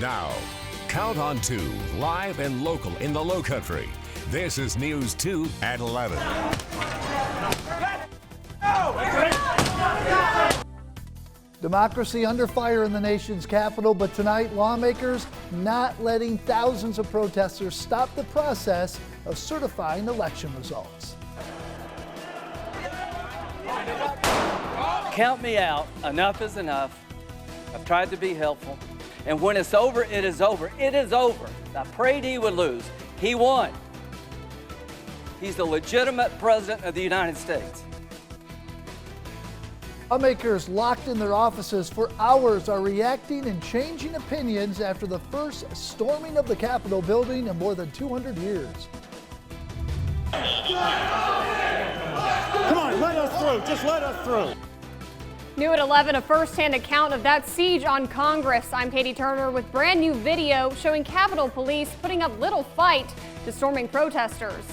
Now, Count on 2, live and local in the Low Country. This is News 2 at 11. Democracy under fire in the nation's capital, but tonight lawmakers not letting thousands of protesters stop the process of certifying election results. Count me out. Enough is enough. I've tried to be helpful. And when it's over, it is over. It is over. I prayed he would lose. He won. He's the legitimate president of the United States. Lawmakers locked in their offices for hours are reacting and changing opinions after the first storming of the Capitol building in more than 200 years. Come on, let us through. Just let us through. New at 11, a first-hand account of that siege on Congress. I'm Katie Turner with brand new video showing Capitol Police putting up little fight to storming protesters.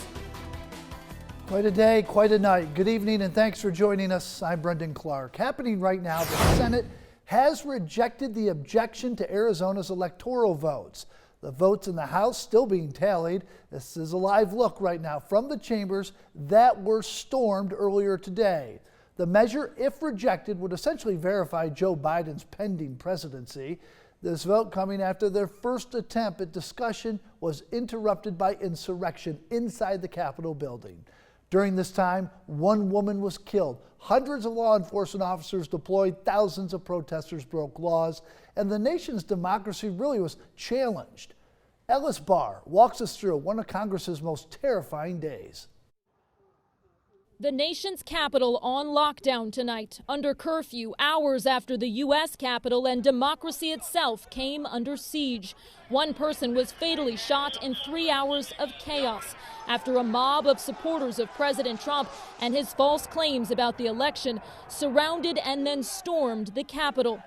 Quite a day, quite a night. Good evening and thanks for joining us. I'm Brendan Clark. Happening right now, the Senate has rejected the objection to Arizona's electoral votes. The votes in the House still being tallied. This is a live look right now from the chambers that were stormed earlier today. The measure, if rejected, would essentially verify Joe Biden's pending presidency. This vote coming after their first attempt at discussion was interrupted by insurrection inside the Capitol building. During this time, one woman was killed. Hundreds of law enforcement officers deployed, thousands of protesters broke laws, and the nation's democracy really was challenged. Ellis Barr walks us through one of Congress's most terrifying days. The nation's capital on lockdown tonight, under curfew, hours after the U.S. Capitol and democracy itself came under siege. One person was fatally shot in 3 hours of chaos after a mob of supporters of President Trump and his false claims about the election surrounded and then stormed the Capitol.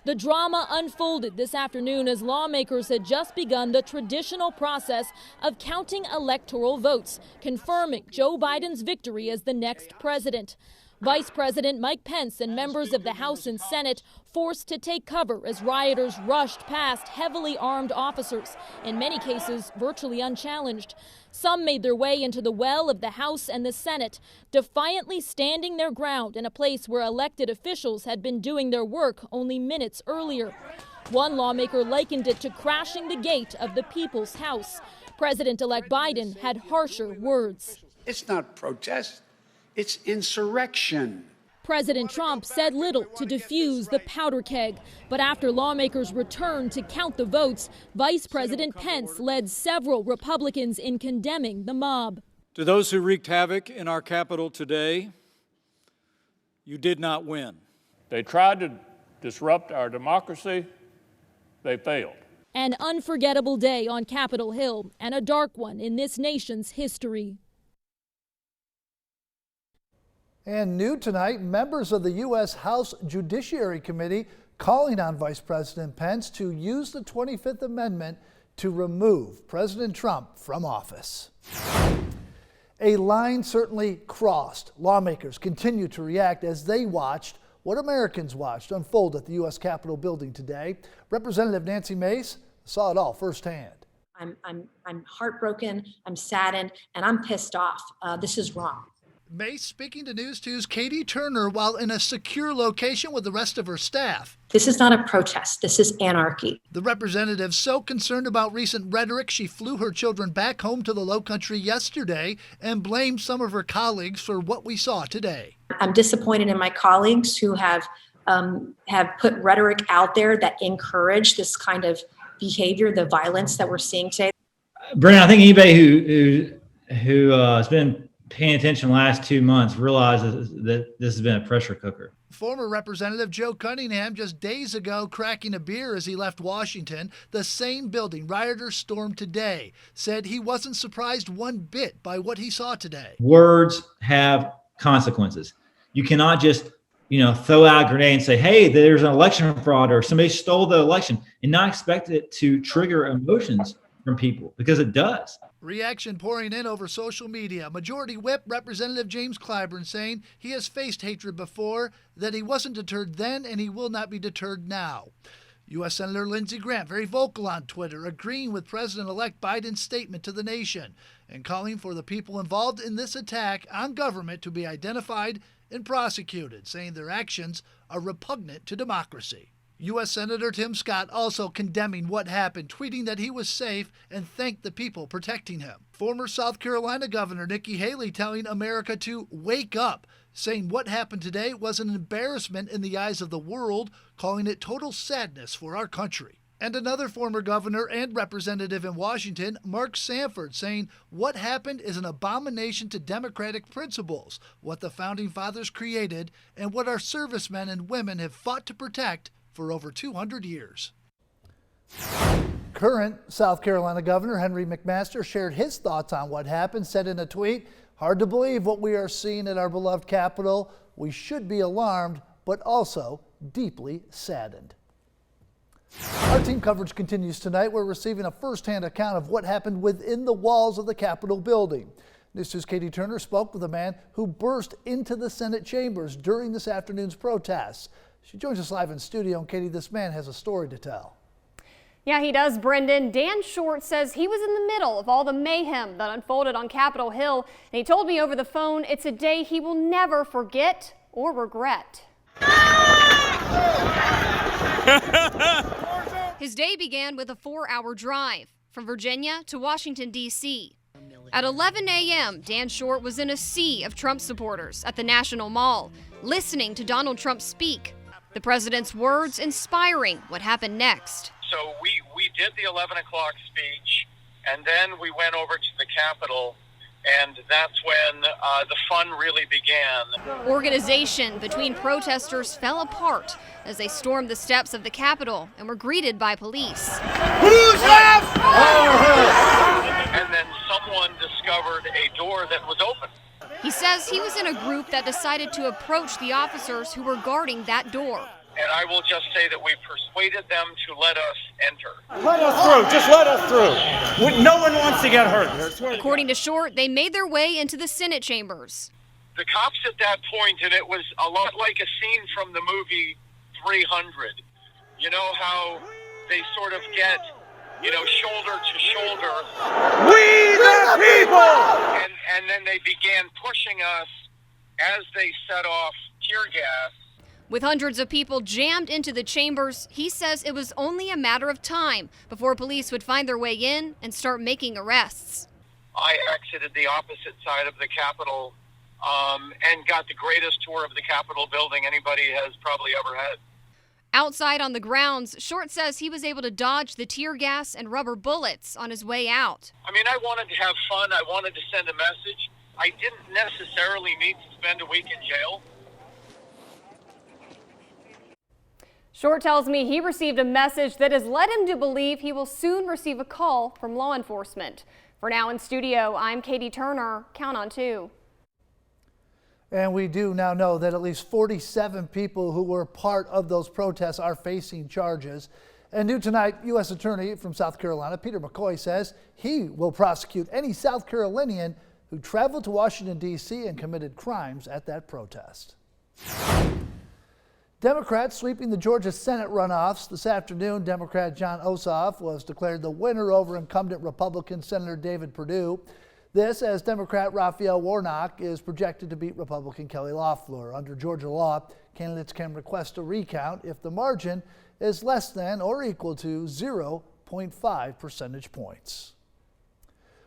The drama unfolded this afternoon as lawmakers had just begun the traditional process of counting electoral votes, confirming Joe Biden's victory as the next president. Vice President Mike Pence and members of the House and Senate forced to take cover as rioters rushed past heavily armed officers, in many cases virtually unchallenged. Some made their way into the well of the House and the Senate, defiantly standing their ground in a place where elected officials had been doing their work only minutes earlier. One lawmaker likened it to crashing the gate of the People's House. President-elect Biden had harsher words. It's not protest, it's insurrection. President Trump said little to defuse the powder keg, but after lawmakers returned to count the votes, Vice President Pence led several Republicans in condemning the mob. To those who wreaked havoc in our Capitol today, you did not win. They tried to disrupt our democracy. They failed. An unforgettable day on Capitol Hill and a dark one in this nation's history. And new tonight, members of the U.S. House Judiciary Committee calling on Vice President Pence to use the 25th Amendment to remove President Trump from office. A line certainly crossed. Lawmakers continue to react as they watched what Americans watched unfold at the U.S. Capitol building today. Representative Nancy Mace saw it all firsthand. I'm heartbroken, I'm saddened, and I'm pissed off. This is wrong. Mace speaking to News 2's Katie Turner while in a secure location with the rest of her staff. This is not a protest. This is anarchy. The representative so concerned about recent rhetoric, she flew her children back home to the Low Country yesterday and blamed some of her colleagues for what we saw today. I'm disappointed in my colleagues who have put rhetoric out there that encourage this kind of behavior, the violence that we're seeing today. Brandon, I think anybody who has been paying attention the last 2 months realizes that this has been a pressure cooker. Former Representative Joe Cunningham just days ago cracking a beer as he left Washington, the same building rioters stormed today, said he wasn't surprised one bit by what he saw today. Words have consequences. You cannot just, throw out a grenade and say, hey, there's an election fraud or somebody stole the election and not expect it to trigger emotions from people, because it does. Reaction pouring in over social media. Majority Whip Representative James Clyburn saying he has faced hatred before, that he wasn't deterred then and he will not be deterred now. U.S. Senator Lindsey Graham, very vocal on Twitter, agreeing with President-elect Biden's statement to the nation and calling for the people involved in this attack on government to be identified and prosecuted, saying their actions are repugnant to democracy. U.S. Senator Tim Scott also condemning what happened, tweeting that he was safe and thanked the people protecting him. Former South Carolina Governor Nikki Haley telling America to wake up, saying what happened today was an embarrassment in the eyes of the world, calling it total sadness for our country. And another former governor and representative in Washington, Mark Sanford, saying what happened is an abomination to democratic principles, what the Founding Fathers created, and what our servicemen and women have fought to protect for over 200 years. Current South Carolina Governor Henry McMaster shared his thoughts on what happened, said in a tweet, "Hard to believe what we are seeing at our beloved capital. We should be alarmed, but also deeply saddened." Our team coverage continues tonight. We're receiving a first-hand account of what happened within the walls of the Capitol building. News 2's Katie Turner spoke with a man who burst into the Senate chambers during this afternoon's protests. She joins us live in studio, and Katie, this man has a story to tell. Yeah, he does, Brendan. Dan Short says he was in the middle of all the mayhem that unfolded on Capitol Hill, and he told me over the phone it's a day he will never forget or regret. His day began with a 4-hour drive from Virginia to Washington, D.C. At 11 a.m., Dan Short was in a sea of Trump supporters at the National Mall, listening to Donald Trump speak. The president's words inspiring what happened next. So we did the 11 o'clock speech, and then we went over to the Capitol, and that's when the fun really began. Organization between protesters fell apart as they stormed the steps of the Capitol and were greeted by police. Who's left? And then someone discovered a door that was open. He says he was in a group that decided to approach the officers who were guarding that door. And I will just say that we persuaded them to let us enter. Let us through. Just let us through. No one wants to get hurt. According to Short, they made their way into the Senate chambers. The cops at that point, and it was a lot like a scene from the movie 300. You know how they sort of get, shoulder to shoulder. We the people! And then they began pushing us as they set off tear gas. With hundreds of people jammed into the chambers, he says it was only a matter of time before police would find their way in and start making arrests. I exited the opposite side of the Capitol and got the greatest tour of the Capitol building anybody has probably ever had. Outside on the grounds, Short says he was able to dodge the tear gas and rubber bullets on his way out. I mean, I wanted to have fun. I wanted to send a message. I didn't necessarily need to spend a week in jail. Short tells me he received a message that has led him to believe he will soon receive a call from law enforcement. For now in studio, I'm Katie Turner. Count on 2. And we do now know that at least 47 people who were part of those protests are facing charges. And new tonight, U.S. Attorney from South Carolina, Peter McCoy, says he will prosecute any South Carolinian who traveled to Washington, D.C. and committed crimes at that protest. Democrats sweeping the Georgia Senate runoffs. This afternoon, Democrat Jon Ossoff was declared the winner over incumbent Republican Senator David Perdue. This as Democrat Raphael Warnock is projected to beat Republican Kelly Loeffler. Under Georgia law, candidates can request a recount if the margin is less than or equal to 0.5 percentage points.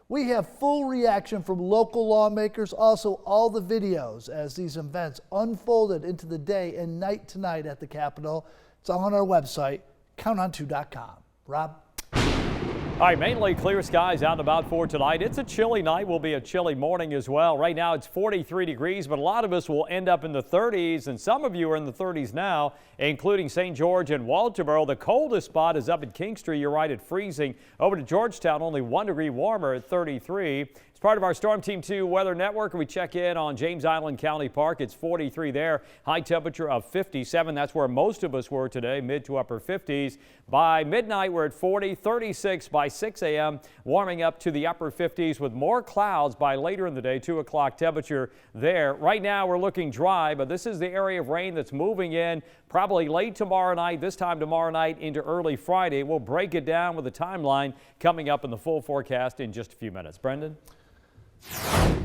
We have full reaction from local lawmakers, also all the videos as these events unfolded into the day and night tonight at the Capitol. It's all on our website, counton2.com. Rob? All right, mainly clear skies out and about for tonight. It's a chilly night, will be a chilly morning as well. Right now it's 43 degrees, but a lot of us will end up in the 30s, and some of you are in the 30s now, including St. George and Walterboro. The coldest spot is up at Kingstree. You're right at freezing. Over to Georgetown, only 1 degree warmer at 33. It's part of our Storm Team 2 Weather Network. We check in on James Island County Park. It's 43 there. High temperature of 57. That's where most of us were today, mid to upper 50s. By midnight, we're at 40, 36 by 6 a.m., warming up to the upper 50s with more clouds by later in the day, 2 o'clock temperature there. Right now, we're looking dry, but this is the area of rain that's moving in probably late tomorrow night, this time tomorrow night into early Friday. We'll break it down with a timeline coming up in the full forecast in just a few minutes. Brendan?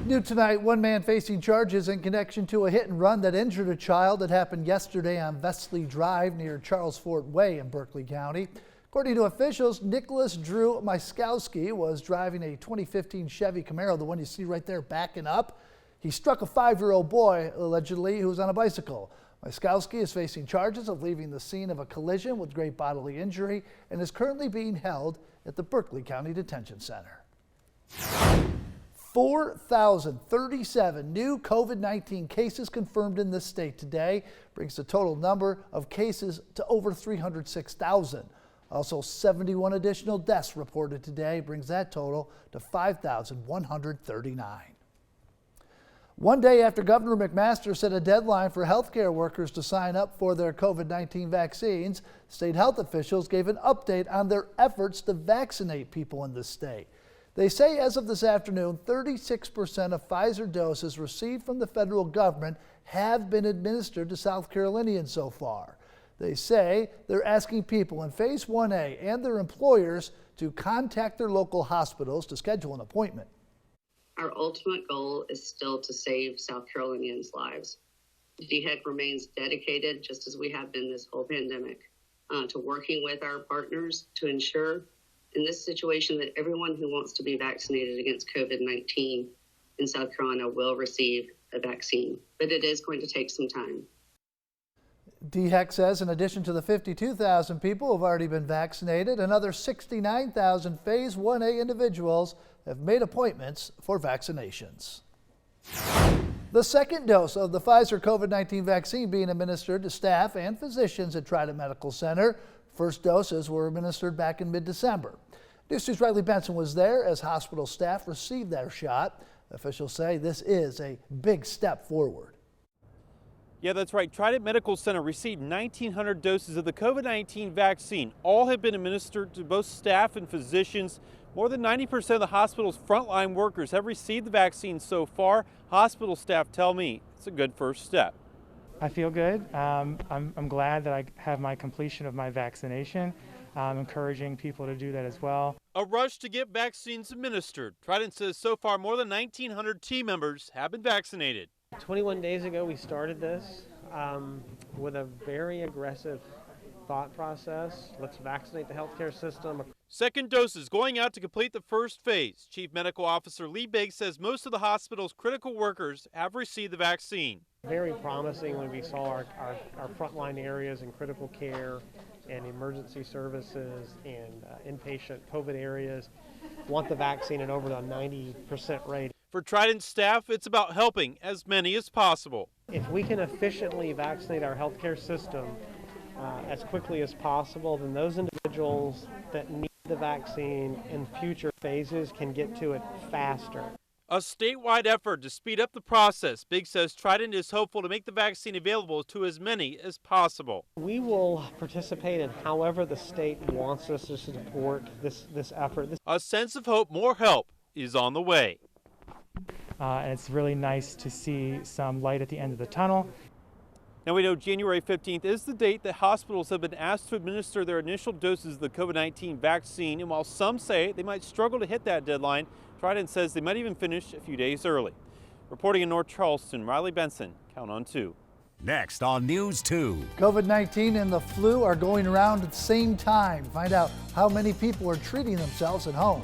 New tonight, one man facing charges in connection to a hit and run that injured a child that happened yesterday on Vesely Drive near Charles Fort Way in Berkeley County. According to officials, Nicholas Drew Myskowski was driving a 2015 Chevy Camaro, the one you see right there backing up. He struck a 5-year-old boy, allegedly, who was on a bicycle. Myskowski is facing charges of leaving the scene of a collision with great bodily injury and is currently being held at the Berkeley County Detention Center. 4,037 new COVID-19 cases confirmed in this state today, brings the total number of cases to over 306,000. Also, 71 additional deaths reported today, brings that total to 5,139. One day after Governor McMaster set a deadline for healthcare workers to sign up for their COVID-19 vaccines, state health officials gave an update on their efforts to vaccinate people in the state. They say as of this afternoon, 36% of Pfizer doses received from the federal government have been administered to South Carolinians so far. They say they're asking people in Phase 1A and their employers to contact their local hospitals to schedule an appointment. Our ultimate goal is still to save South Carolinians' lives. DHEC remains dedicated, just as we have been this whole pandemic, to working with our partners to ensure in this situation that everyone who wants to be vaccinated against COVID-19 in South Carolina will receive a vaccine. But it is going to take some time. DHEC says in addition to the 52,000 people who have already been vaccinated, another 69,000 Phase 1A individuals have made appointments for vaccinations. The second dose of the Pfizer COVID-19 vaccine being administered to staff and physicians at Trident Medical Center. First doses were administered back in mid-December. News 2's Riley Benson was there as hospital staff received their shot. Officials say this is a big step forward. Yeah, that's right. Trident Medical Center received 1,900 doses of the COVID-19 vaccine. All have been administered to both staff and physicians. More than 90% of the hospital's frontline workers have received the vaccine so far. Hospital staff tell me it's a good first step. I feel good. I'm glad that I have my completion of my vaccination. I'm encouraging people to do that as well. A rush to get vaccines administered. Trident says so far more than 1,900 team members have been vaccinated. 21 days ago we started this with a very aggressive thought process. Let's vaccinate the healthcare system. Second doses going out to complete the first phase. Chief Medical Officer Lee Biggs says most of the hospital's critical workers have received the vaccine. Very promising when we saw our frontline areas in critical care and emergency services and inpatient COVID areas want the vaccine at over the 90% rate. For Trident staff, it's about helping as many as possible. If we can efficiently vaccinate our healthcare system as quickly as possible, then those individuals that need the vaccine in future phases can get to it faster. A statewide effort to speed up the process. Biggs says Trident is hopeful to make the vaccine available to as many as possible. We will participate in however the state wants us to support this effort. A sense of hope, more help is on the way. And it's really nice to see some light at the end of the tunnel. Now we know January 15th is the date that hospitals have been asked to administer their initial doses of the COVID-19 vaccine. And while some say they might struggle to hit that deadline, Trident says they might even finish a few days early. Reporting in North Charleston, Riley Benson, Count on 2. Next on News 2. COVID-19 and the flu are going around at the same time. Find out how many people are treating themselves at home.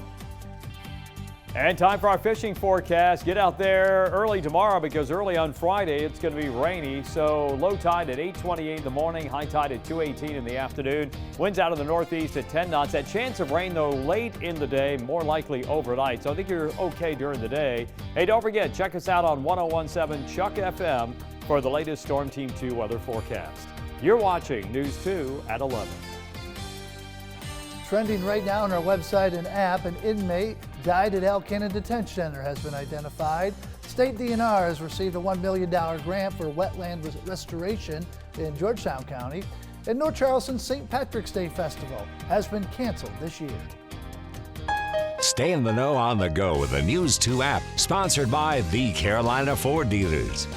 And time for our fishing forecast. Get out there early tomorrow because early on Friday it's going to be rainy. So low tide at 8:28 in the morning, high tide at 2:18 in the afternoon. Winds out of the northeast at 10 knots. That chance of rain though late in the day, more likely overnight. So I think you're okay during the day. Hey, don't forget, check us out on 101.7 Chuck FM for the latest Storm Team 2 weather forecast. You're watching News 2 at 11. Trending right now on our website and app, an inmate died at El Cannon Detention Center has been identified. State DNR has received a $1 million grant for wetland restoration in Georgetown County. And North Charleston's St. Patrick's Day Festival has been canceled this year. Stay in the know on the go with the News 2 app, sponsored by the Carolina Ford Dealers.